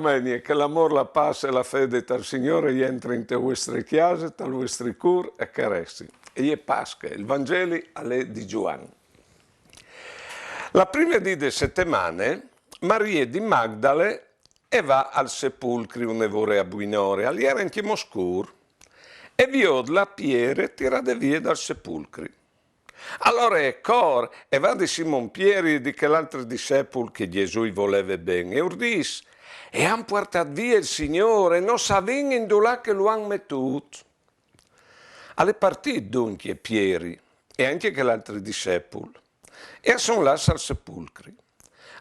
domenica, che l'amore, la pace e la fede dal Signore entri in te vostre chiese, dal vostri cur e caressi. E è Pasqua, il Vangelo alle di Giovanni. La prima di settimane, Maria di Magdale e va al sepolcro un'evore a buinore, all'era in Timoscur, e vio la Piere tirate via dal sepolcro. Allora è cor e va di Simon Pieri e di quell'altro discepolo che Gesù voleva bene e urdis e han portato via il Signore, non sapevano in là che lo han mettuto. Alle partite dunque Pieri e anche quell'altro discepolo e sono là al sepolcro.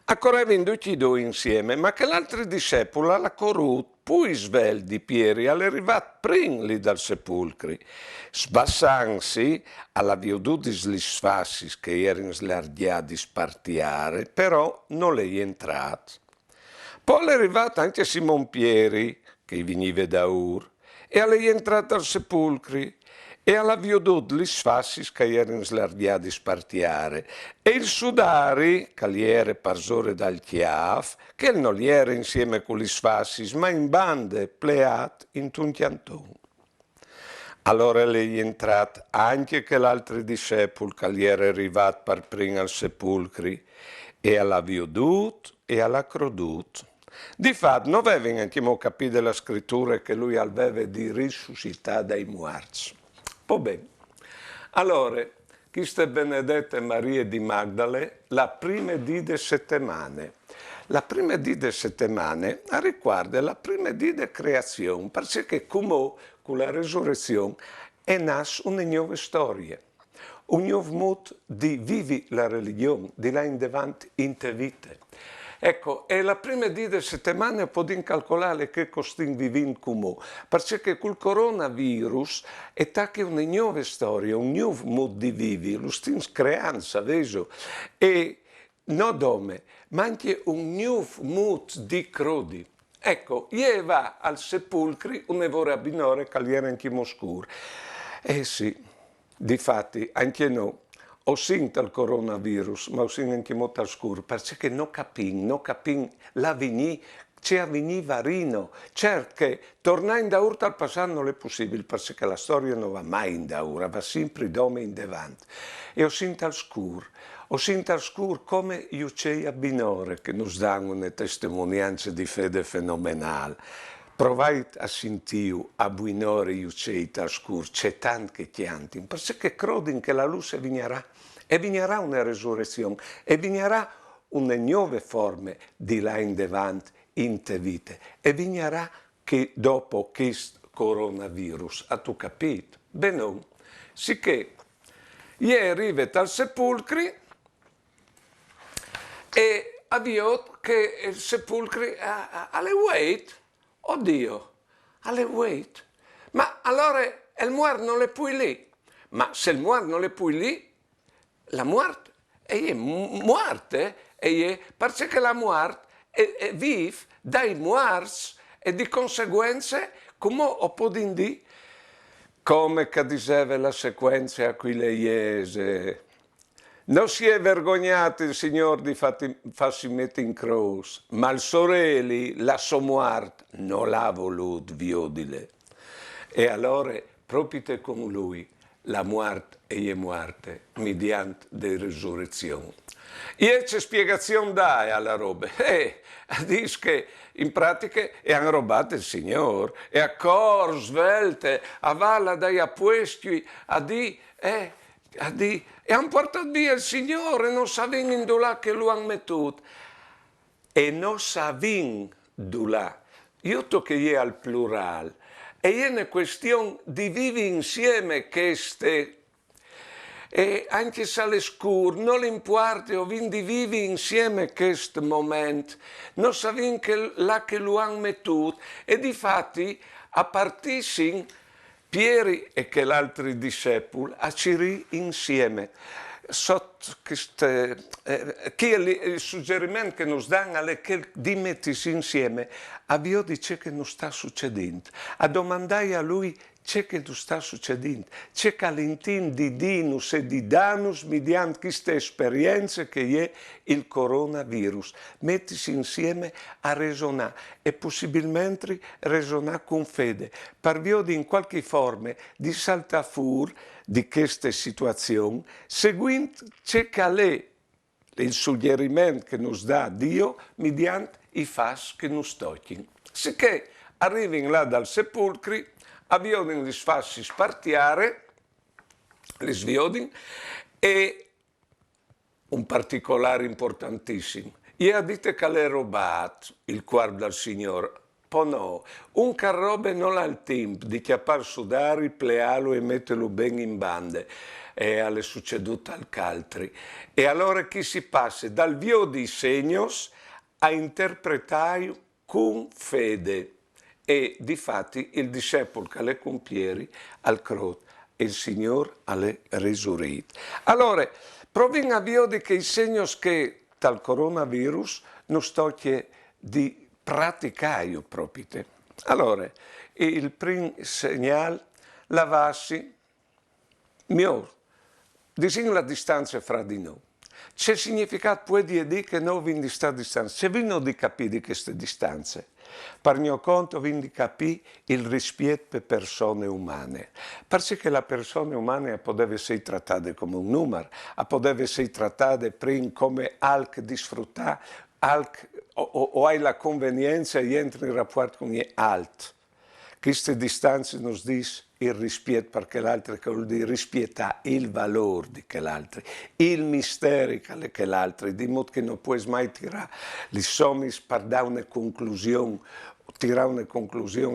Accorrevano tutti e due insieme, ma quell'altro discepolo alla corut, poi svel di Pieri, all'arrivato prima lì dal sepolcro, sbassansi alla viodudis li sfassis che erano slargiati spartiare, però non le è entrato. Poi è arrivato anche Simon Pieri, che veniva da Ur, e è entrato al sepolcro, e alla viodud li sfassis che erano slargiati spartiare, e il sudari, che gli era parsore dal chiaf, che non gli era insieme con gli sfassis, ma in bande pleat in tuntianton. Allora lei è entrato anche quell'altro discepolo che gli era arrivato per prima al sepolcro, e alla viodut e alla crodut. Difatti non avevano anche capito la scrittura che lui aveva di risuscitare dai morti. Va bene. Allora, questa è Benedetta Maria di Magdale, la prima di settimane. La prima di settimane riguarda la prima di creazione, perché come con la resurrezione è nasce una nuova storia, un nuovo modo di vivere la religione, di là in davanti in te vite. Ecco, e la prima di settimana possiamo calcolare che stiamo vivendo come, perché col coronavirus è anche una nuova storia, un nuovo modo di vivere, lo stiamo creando, sapete? E non dome, ma anche un nuovo modo di credere. Ecco, io va al sepolcro un'evore a binore che era in Timoscur. Eh sì, difatti, anche noi. Ho sentito il coronavirus, ma ho sentito anche molto scuro, perché non capisco l'avvenire, c'è avvenire varino, certo, tornare in daurta al passato non è possibile, perché la storia non va mai in daura, va sempre dome in davanti. E ho sentito al scuro come gli uccelli a binore, che ci danno una testimonianza di fede fenomenale. Provai a sentire a buinore gli uccelli al scuro, c'è tanto che chiantano, perché credono che la luce vignerà, e vignerà una resurrezione, e vignerà una nuova forma di là in davanti in te vite, e vignerà che dopo questo coronavirus, ha tu capito? Beh no, sicché ieri arriva al sepolcro e avviò che il sepolcro alle wait. Oddio, alle wait. Ma allora il muerto non è più lì. Ma se il muerto non è più lì, la morte è morte, perché la morte è vive dai morti e di conseguenze, come ho potuto dire, come che diceva la sequenza aquileiese. Non si è vergognato il Signore di farsi mettere in croce, ma il sorelli, la sua morte, non l'ha voluto viodile. E allora, proprio con lui, la morte è morte, mediante la risurrezione. E c'è spiegazione dai alla roba. Dice che in pratica hanno rubato il Signore, e a cor svelte, a valla dai appuesti, e hanno portato via il Signore, non sapevano in là che lo hanno mettuto. E non sapevano là. Io tocco che è al plurale. E è una questione di vivere insieme queste. E anche se è scuro, non importa, ho vinto di vivere insieme questo momento. Non sapevano che là che lo hanno mettuto. E difatti, a partire Pieri e che l'altro discepolo a Ciri insieme. Sotto questo, che il suggerimento che ci danno è che di mettersi insieme a Dio dice che non sta succedendo. A domandare a lui c'è che sta succedendo, c'è che all'interno di dinus e di danus mediante queste esperienze che è il coronavirus. Mettisi insieme a ragionare e possibilmente ragionare con fede, per via di in qualche forma di saltare fuori di queste situazioni, seguendo c'è che è il suggerimento che nos dà Dio mediante i fas che nos toccano. Sicché arrivano là dal sepolcro, avviono gli fasci spartiare, li sviodin, e un particolare importantissimo. Io dite che l'è rubato il cuore del Signore. Poi no, un carrobe non ha il tempo di chiappare sudare, plearlo e metterlo ben in bande. E alle succeduto al caltri. E allora chi si passa dal vio di segnos a interpretare con fede. E difatti il discepolo che le compieri al croce e il Signore alle risurrite. Allora, provin a vio di che i segni che dal coronavirus non sto di praticare proprio. Allora, il primo segnale, lavassi, mio, disegno la distanza fra di noi. C'è significato può dire che noi vindi sta distanza. Se vi non di capire queste distanze, per mio conto vi di capire il rispetto per persone umane. Perché la persona umana poteva essere trattata come un numero, poteva essere trattata prima come alc di sfruttare, o hai la convenienza e entri in rapporto con gli altri. Queste distanze nos dice il rispetto perché l'altro che vuol dire rispettare il valore di quell'altro, il mistero che l'altro, di modo che non puoi mai tirare le somme per dare una conclusione,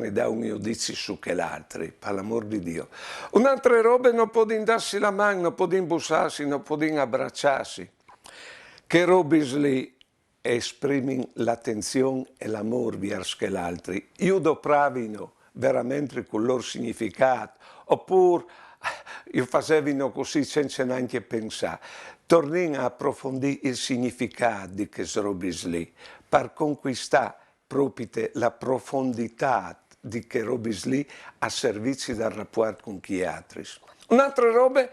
e dare un giudizio su quell'altro, per l'amor di Dio. Un'altra roba non può darsi la mano, non può bussarsi, non può abbracciarsi. Che robe lì esprimono l'attenzione e l'amore verso l'altro. Io do pravino veramente con il loro significato, oppure io facevo così senza neanche pensare. Torniamo a approfondire il significato di queste robe lì, per conquistare proprio la profondità di che robe lì a servizio del rapporto con chi altri. Un'altra roba,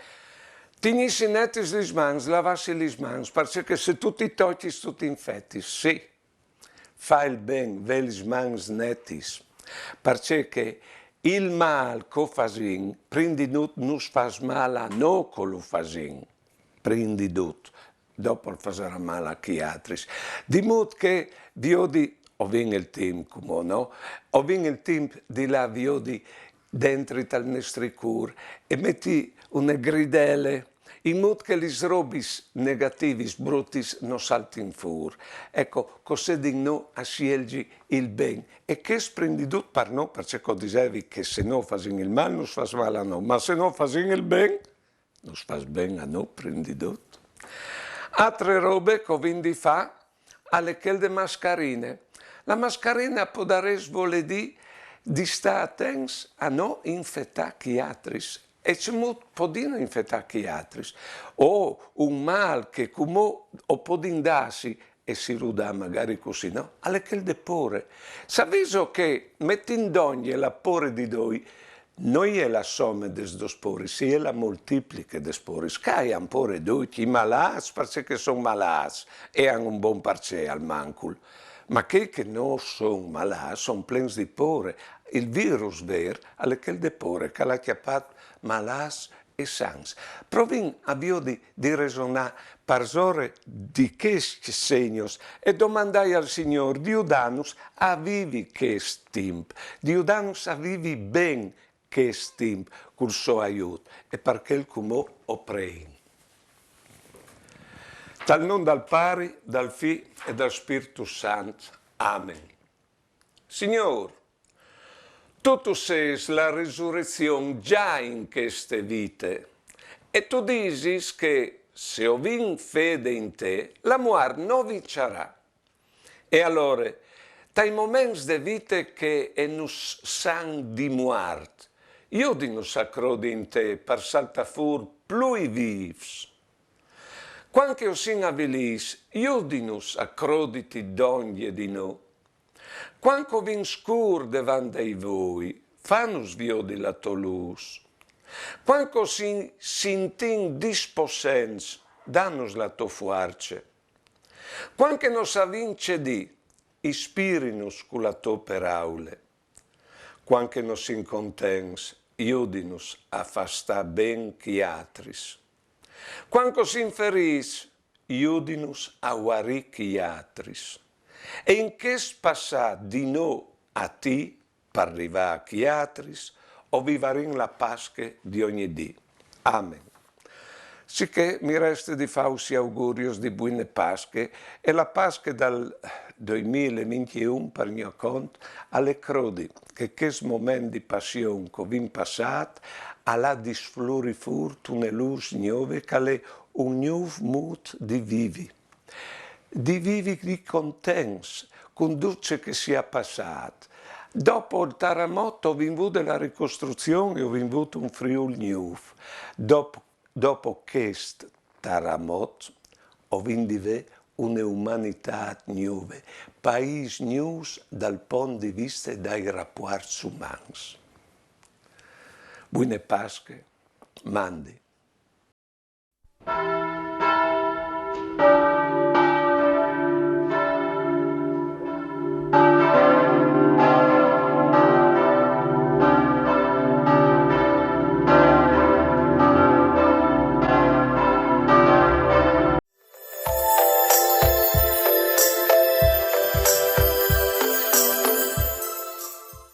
tenissi netti le mani, lavassi le mani, perché se tu ti tocchi, tu ti infetti. Sì, fai il bene, vedi le mani netti. Perché il male che facciamo, prima di tutto, non fa male a noi che lo facciamo, prima di tutto, dopo fare male a chi altri. Di modo che Dio di, o viene il tempo, come no? O viene il tempo di là, Dio di, dentro dal nostro cuore, e metti una gridele, in modo che le robe negative, brutte, non saltino fuori. Ecco, così di noi a scegliere il bene. E che splendido per noi, perché dicevi che se non facciamo il male, non fa male a noi, ma se non facciamo il bene, non fa bene a noi, splendido. Altre robe che quindi fa, alle che le mascherine. La mascherina può dare vuol dire di stare attenti a non infettare chi altri. E ci può infettare chi altri. O un mal che come o può darsi e si ruda magari così, no? Alle che il depore. S'avviso che mettendo ogni la pore di noi, noi è la somma dei due spori, si è la moltiplica dei spori. Scai un po' ridotti, i malati, perché sono malati e hanno un buon parcè al mancul. Ma che non sono malati, sono pieni di pore. Il virus vero, alle che il depore, che l'ha chiappato malati e sans. Provin a di ragionare per ore di che segni e domandai al Signore, Dio danus a vivi che stimp, Dio danus a vivi ben che stimp, col suo aiuto, e perché il come o prei. Dal nome dal Pari, dal Figlio e dal Spirito Santo. Amen. Signore, tu sei la risurrezione già in queste vite e tu dici che se ho vin fede in te, la muerte non vincerà. E allora, dai momenti di vita che nos san di muerte, io di non sacro in te per saltare fuori più vivs. Quando io sin abilis, io di nos accroditi d'ogni di noi. Quando vin scur davanti a voi, fanus viodi la tua luz. Quando sintin dispossens, dannos la tua forza. Quando nos avince di, ispirinus con la tua paraule. Quando nos incontens, iudinus a fasta ben chiatris. Quando s'inferis, iudinus a guari chiatris. E in che passà di no a ti, per arrivare a chiatris, o vivarin la Pasche di ogni dì. Amen. Sicché mi resta di fausi augurios di buone Pasche e la Pasche dal 2021 per mio conto alle crodi che questo momento di passione che vi passato alla disflorifur una luce nuova che è un nuovo mood di vivi di contents con tutto che sia passato. Dopo il terremoto ho vinto la ricostruzione e ho vinto un Friuli nuovo. Dopo questo terremoto ho vinto un'umanità nuova, paesi nuovi dal punto di vista dei rapporti umani. Buone Pasche, mandi.